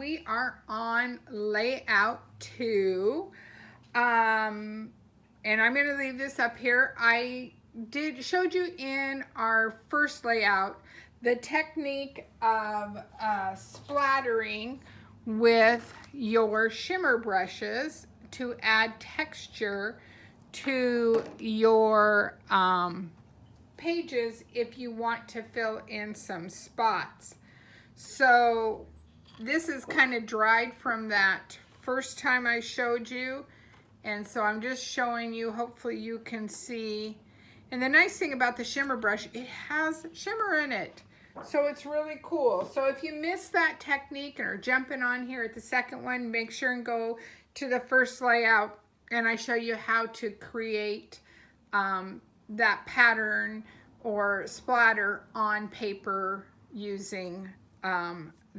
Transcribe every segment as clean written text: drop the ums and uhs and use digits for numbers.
we are on layout 2. And I'm going to leave this up here. I showed you in our first layout the technique of splattering with your shimmer brushes to add texture to your pages if you want to fill in some spots. So this is kind of dried from that first time I showed you, and so I'm just showing you, hopefully you can see. And the nice thing about the shimmer brush, it has shimmer in it, so it's really cool. So if you missed that technique and are jumping on here at the second one, make sure and go to the first layout, and I show you how to create that pattern or splatter on paper using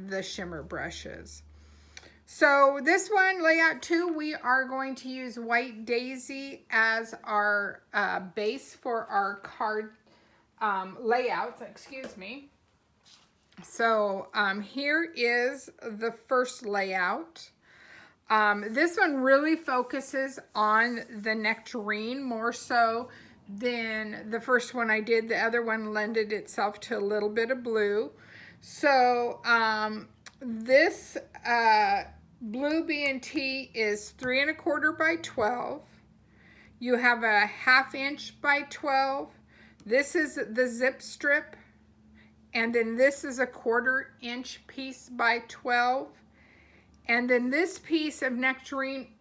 the shimmer brushes. So this one, layout 2, we are going to use White Daisy as our base for our card layouts, excuse me. So here is the first layout. This one really focuses on the nectarine more so than the first one I did. The other one lended itself to a little bit of blue. So this blue B&T is 3 1/4 by 12. You have a 1/2 inch by 12. This is the zip strip, and then this is a 1/4 inch piece by 12. And then this piece of nectarine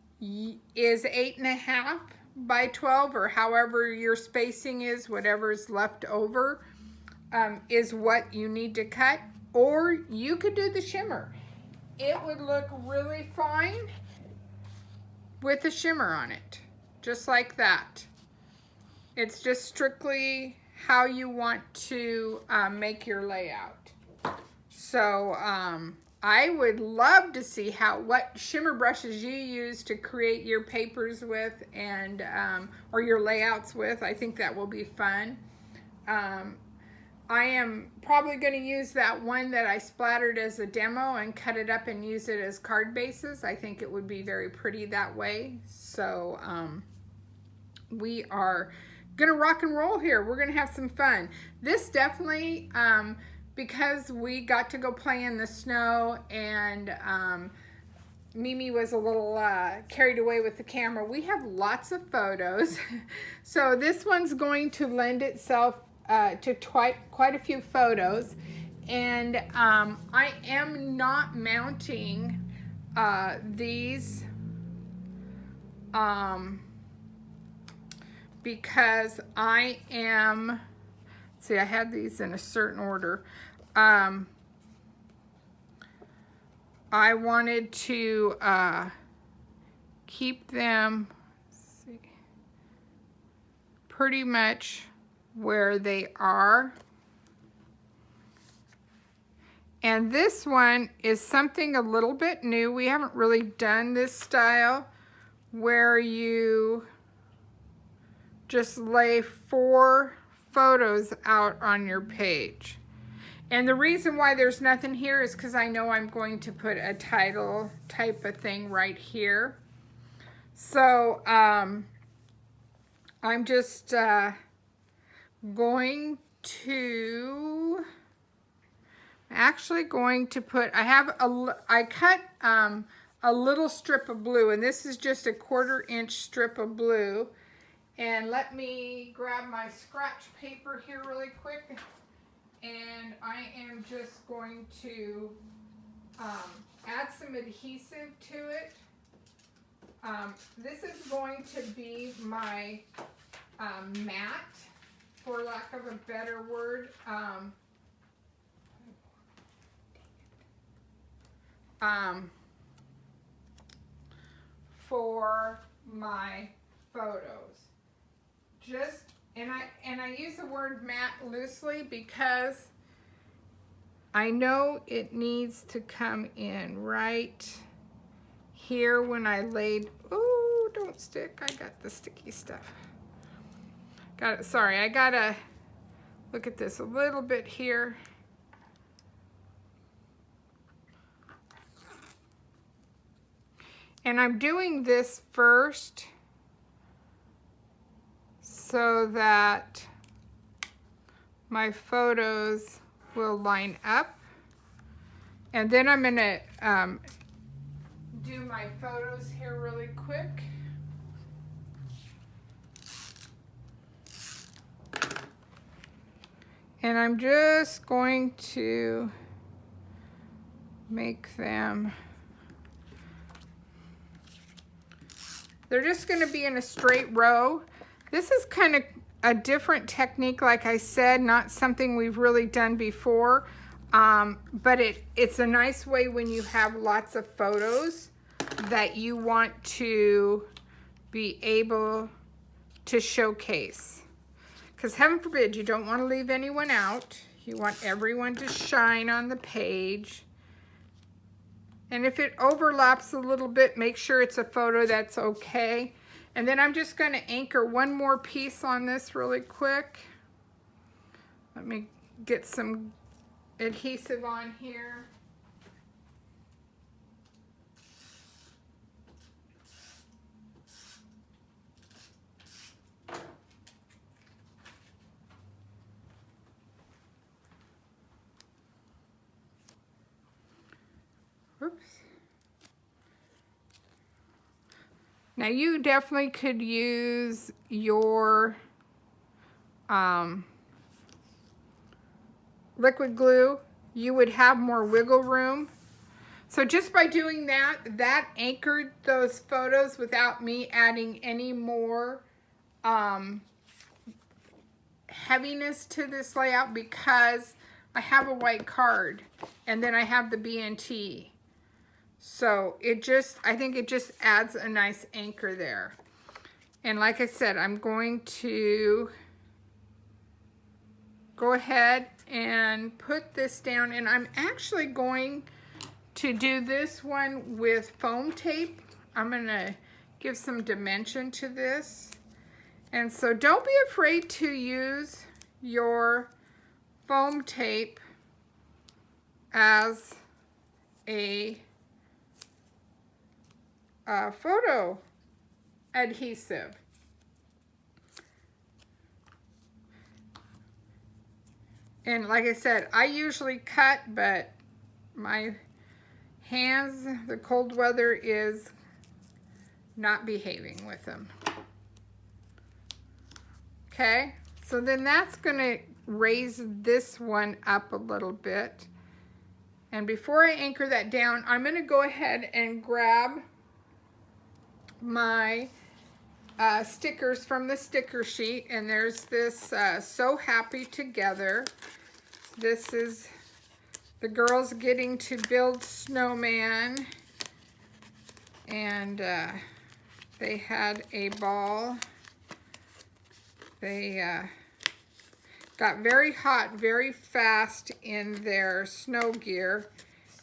is 8 1/2 by 12, or however your spacing is, whatever is left over is what you need to cut. Or you could do the shimmer. It would look really fine with the shimmer on it, just like that. It's just strictly how you want to make your layout. So I would love to see what shimmer brushes you use to create your papers with, and or your layouts with. I think that will be fun. I am probably going to use that one that I splattered as a demo and cut it up and use it as card bases. I think it would be very pretty that way. So we are going to rock and roll here. We're going to have some fun. This definitely, because we got to go play in the snow, and Mimi was a little carried away with the camera, we have lots of photos. So this one's going to lend itself to quite a few photos. And I am not mounting these because I am, see, I had these in a certain order. I wanted to keep them, let's see, pretty much where they are. And this one is something a little bit new. We haven't really done this style where you just lay 4 photos out on your page. And the reason why there's nothing here is because I know I'm going to put a title type of thing right here. So I'm just actually going to put, I cut a little strip of blue, and this is just a 1/4 inch strip of blue. And let me grab my scratch paper here really quick, and I am just going to add some adhesive to it. This is going to be my mat, for lack of a better word. For my photos. And I use the word mat loosely because I know it needs to come in right here when I laid, oh, don't stick, I got the sticky stuff. Got it, sorry, I gotta look at this a little bit here. And I'm doing this first so that my photos will line up. And then I'm gonna do my photos here really quick. And I'm just going to make them, they're just going to be in a straight row. This is kind of a different technique, like I said, not something we've really done before, but it's a nice way when you have lots of photos that you want to be able to showcase. Because heaven forbid, you don't want to leave anyone out. You want everyone to shine on the page. And if it overlaps a little bit, make sure it's a photo that's okay. And then I'm just going to anchor one more piece on this really quick. Let me get some adhesive on here. Oops. Now you definitely could use your liquid glue. You would have more wiggle room. So just by doing that, that anchored those photos without me adding any more heaviness to this layout, because I have a white card and then I have the BNT. So it just, I think it just adds a nice anchor there. And like I said, I'm going to go ahead and put this down, and I'm actually going to do this one with foam tape. I'm gonna give some dimension to this. And so don't be afraid to use your foam tape as a photo adhesive. And like I said, I usually cut, but my hands, the cold weather is not behaving with them. Okay, so then that's gonna raise this one up a little bit. And before I anchor that down, I'm gonna go ahead and grab my stickers from the sticker sheet, and there's this So Happy Together. This is the girls getting to build snowman, and they had a ball. They got very hot very fast in their snow gear,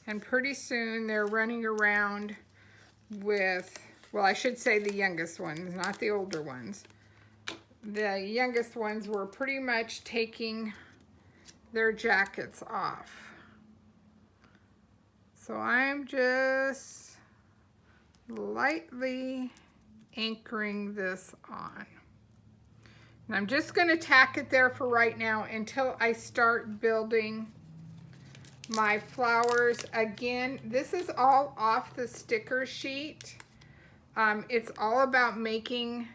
and pretty soon they're running around with, well, I should say the youngest ones, not the older ones. The youngest ones were pretty much taking their jackets off. So I'm just lightly anchoring this on. And I'm just going to tack it there for right now until I start building my flowers. Again, this is all off the sticker sheet. It's all about making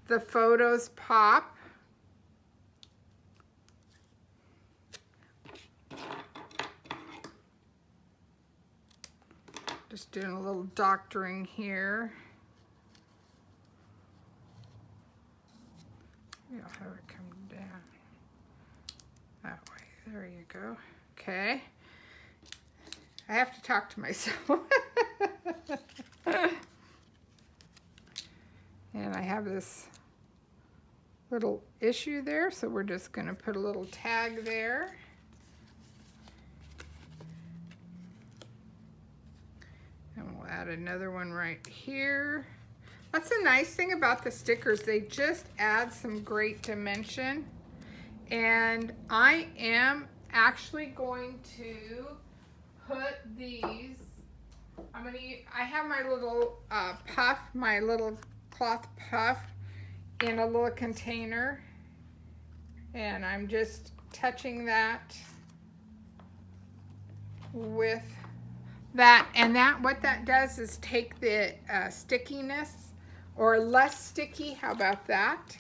the photos pop. Just doing a little doctoring here. You'll have it come down that way. There you go. Okay. I have to talk to myself. And I have this little issue there, so we're just going to put a little tag there. And we'll add another one right here. That's the nice thing about the stickers. They just add some great dimension. And I am actually going to put these I have my little puff, my little cloth puff in a little container, and I'm just touching that with that, and what that does is take the stickiness, or less sticky, how about that?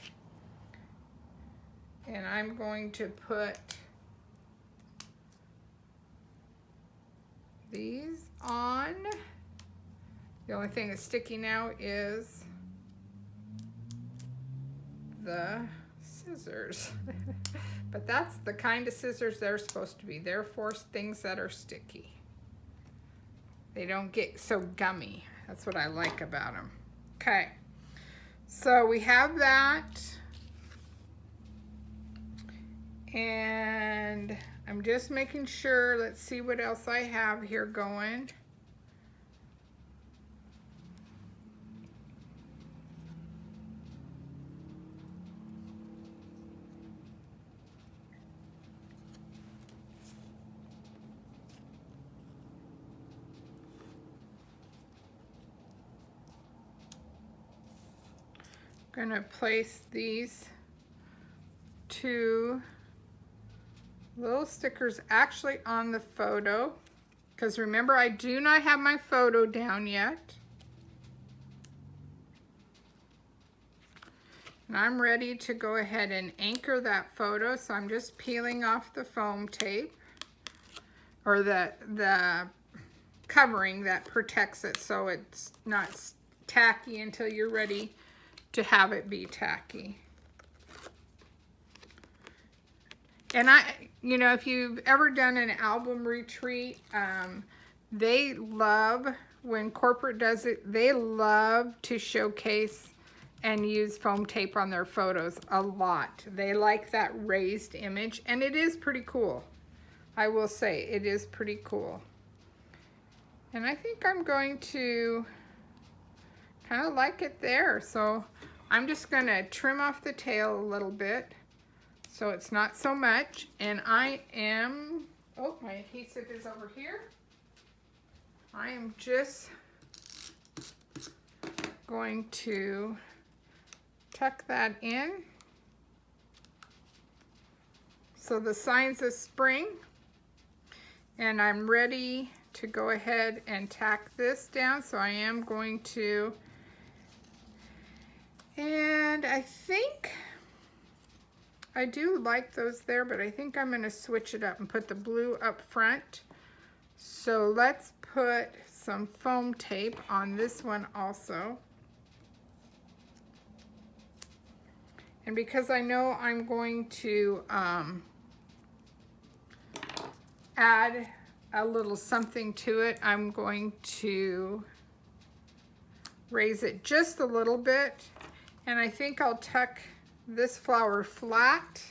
And I'm going to put these on. The only thing that's sticky now is the scissors. But that's the kind of scissors they're supposed to be. They're for things that are sticky. They don't get so gummy. That's what I like about them. Okay, so we have that. And I'm just making sure, let's see what else I have here going. I'm going to place these two little stickers actually on the photo, because remember, I do not have my photo down yet. And I'm ready to go ahead and anchor that photo, so I'm just peeling off the foam tape, or the covering that protects it so it's not tacky until you're ready to have it be tacky. And you know, if you've ever done an album retreat, they love, when corporate does it, they love to showcase and use foam tape on their photos a lot. They like that raised image, and it is pretty cool. I will say, it is pretty cool. And I think I'm going to kind of like it there. So I'm just going to trim off the tail a little bit so it's not so much. And I am, oh, my adhesive is over here. I am just going to tuck that in. So the signs of spring. And I'm ready to go ahead and tack this down. So I am going to, and I think I do like those there, but I think I'm going to switch it up and put the blue up front. So let's put some foam tape on this one also. And because I know I'm going to add a little something to it, I'm going to raise it just a little bit. And I think I'll tuck this flower flat.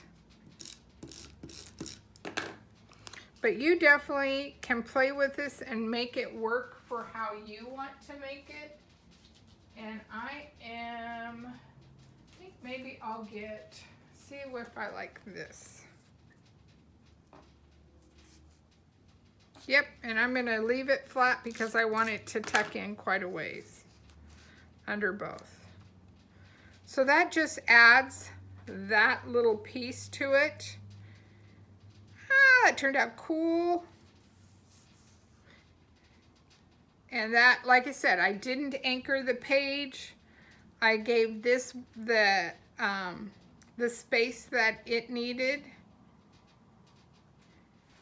But you definitely can play with this and make it work for how you want to make it. And I think maybe I'll see if I like this. Yep, and I'm gonna leave it flat because I want it to tuck in quite a ways under both. So that just adds that little piece to it. Ah, it turned out cool. And that, like I said, I didn't anchor the page. I gave this the space that it needed.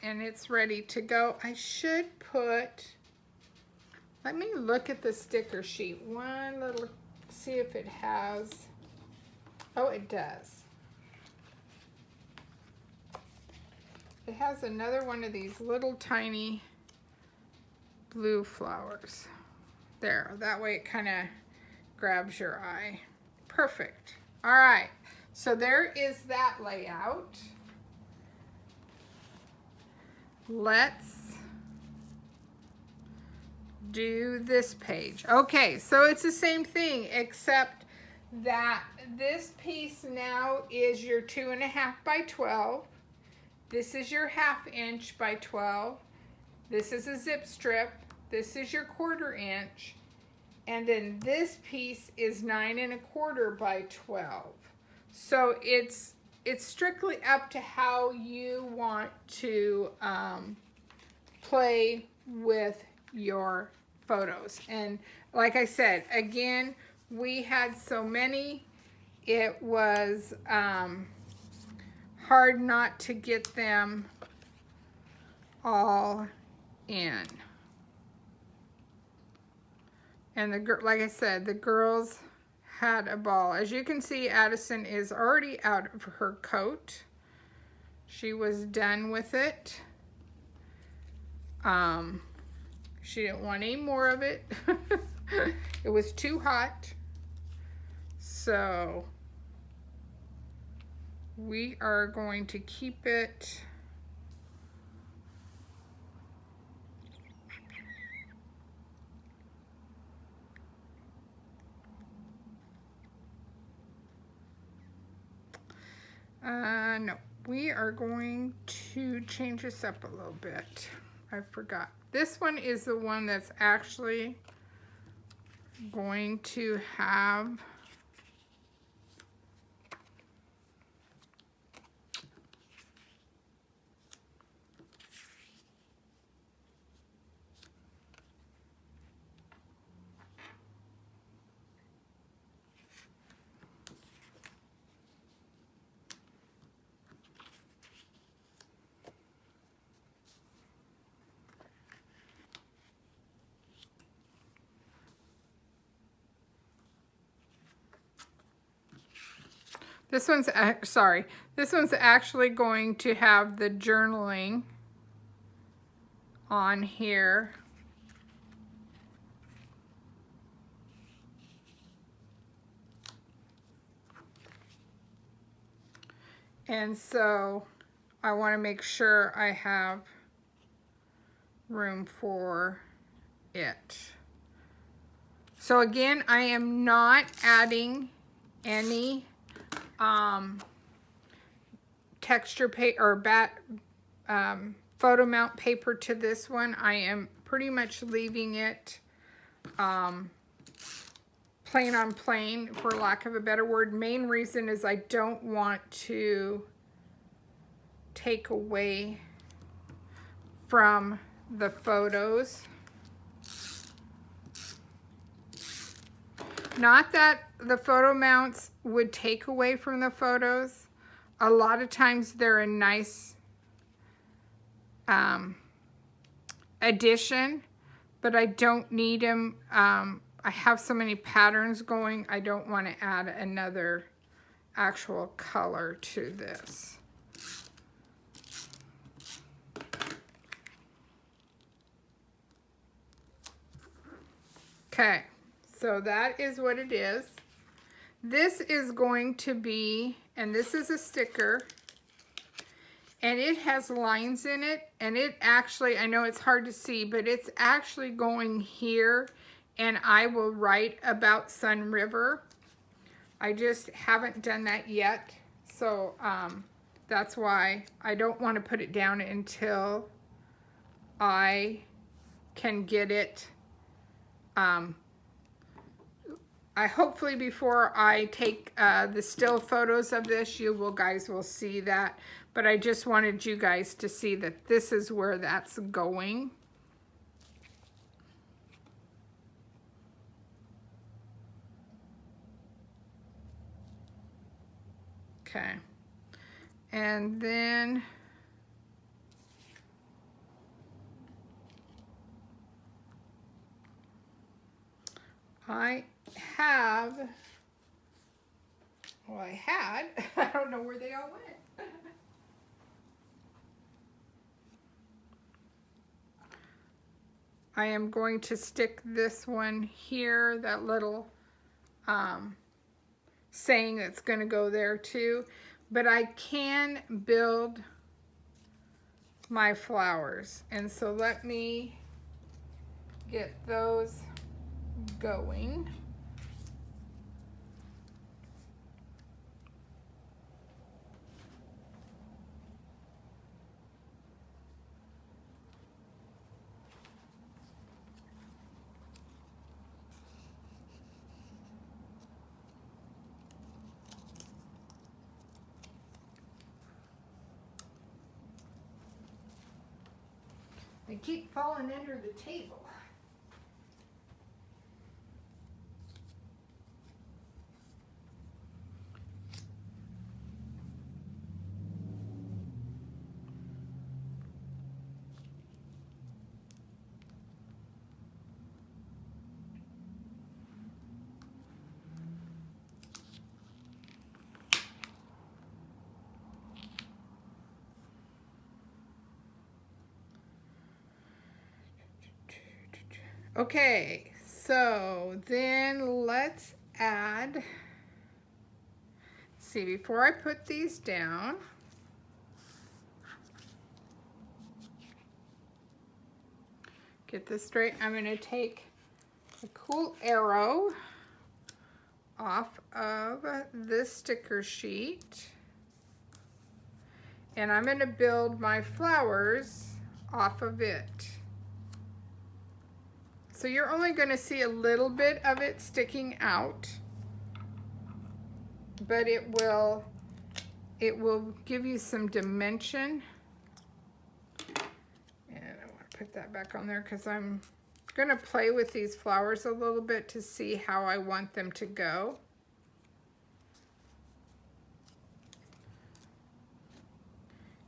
And it's ready to go. I should put, let me look at the sticker sheet. One little, see if it has, oh, it does. It has another one of these little tiny blue flowers. There, that way it kind of grabs your eye. Perfect. All right, so there is that layout. Let's do this page. Okay, so it's the same thing, except that this piece now is your 2.5 by 12. This is your 1/2 inch by 12. This is a zip strip. this is your 1/4 inch, and then this piece is 9 1/4 by 12. So it's strictly up to how you want to play with your photos. And like I said, again, we had so many, it was hard not to get them all in. And like I said, the girls had a ball. As you can see, Addison is already out of her coat. She was done with it. She didn't want any more of it. It was too hot. So we are going to keep it no, we are going to change this up a little bit. I forgot. This one is the one that's actually going to have this one's actually going to have the journaling on here. And so I want to make sure I have room for it. So again, I am not adding any texture paper or photo mount paper to this one. I am pretty much leaving it plain on plain, for lack of a better word. Main reason is I don't want to take away from the photos. Not that the photo mounts would take away from the photos. A lot of times they're a nice addition, but I don't need them. I have so many patterns going, I don't want to add another actual color to this. Okay, so that is what it is. This is going to be, and this is a sticker, and it has lines in it, and it actually, I know it's hard to see, but it's actually going here, and I will write about Sun River. I just haven't done that yet, so that's why I don't want to put it down until I can get it. I hopefully before I take the still photos of this, you guys will see that, but I just wanted you guys to see that this is where that's going. Okay, and then I have, well, I had, I don't know where they all went. I am going to stick this one here, that little saying that's going to go there too, but I can build my flowers, and so let me get those going. I keep falling under the table. Okay, so then let's add, see, before I put these down, get this straight, I'm going to take a cool arrow off of this sticker sheet, and I'm going to build my flowers off of it. So you're only going to see a little bit of it sticking out, but it will give you some dimension. And I want to put that back on there because I'm going to play with these flowers a little bit to see how I want them to go.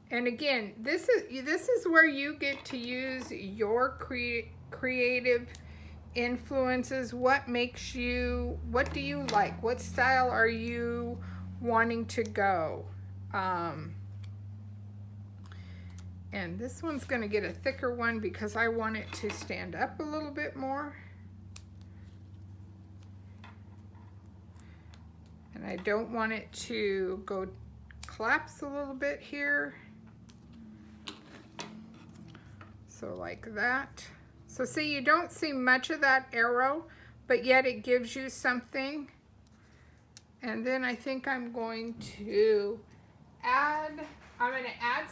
And again, this is where you get to use your creative influences. What makes you, what do you like? What style are you wanting to go? And this one's going to get a thicker one because I want it to stand up a little bit more. And I don't want it to go collapse a little bit here. So like that. So see, you don't see much of that arrow, but yet it gives you something. And then I think I'm going to add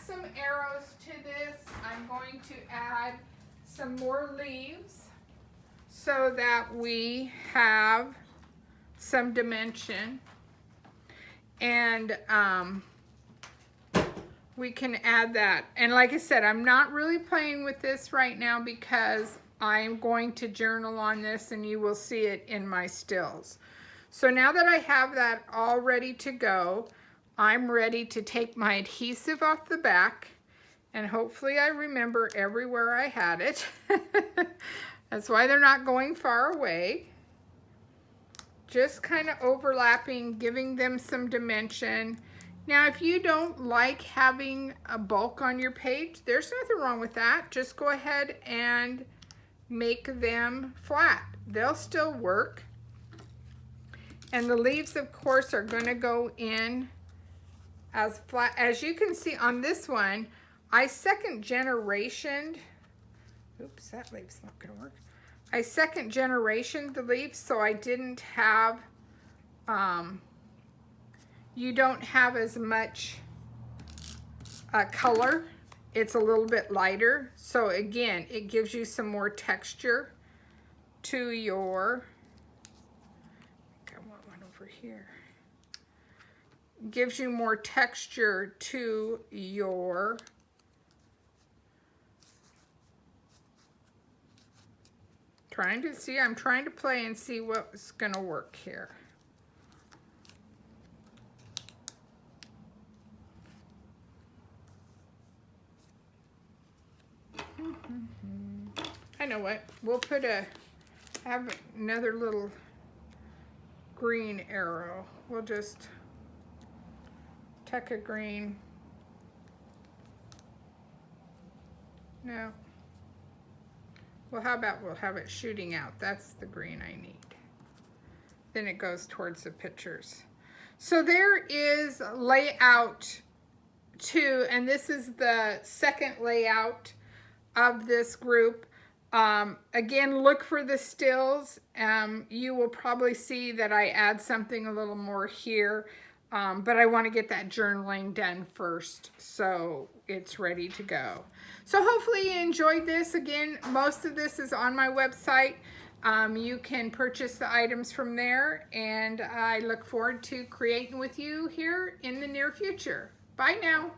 some arrows to this. I'm going to add some more leaves so that we have some dimension. And we can add that. And like I said, I'm not really playing with this right now because I'm going to journal on this and you will see it in my stills. So now that I have that all ready to go, I'm ready to take my adhesive off the back, and hopefully I remember everywhere I had it. That's why they're not going far away. Just kind of overlapping, giving them some dimension. Now, if you don't like having a bulk on your page, there's nothing wrong with that. Just go ahead and make them flat. They'll still work. And the leaves, of course, are going to go in as flat. As you can see on this one, I second generationed. Oops, that leaf's not going to work. I second generationed the leaves, so I didn't have, you don't have as much color. It's a little bit lighter. So again, it gives you some more texture to your, I want one over here. Gives you more texture to your I'm trying to play and see what's gonna work here. I know what, we'll have another little green arrow. We'll just tuck a green. No. Well, how about we'll have it shooting out. That's the green I need. Then it goes towards the pictures. So there is layout 2, and this is the second layout of this group. Again, look for the stills. You will probably see that I add something a little more here, but I want to get that journaling done first so it's ready to go. So hopefully you enjoyed this. Again, most of this is on my website. You can purchase the items from there, and I look forward to creating with you here in the near future. Bye now.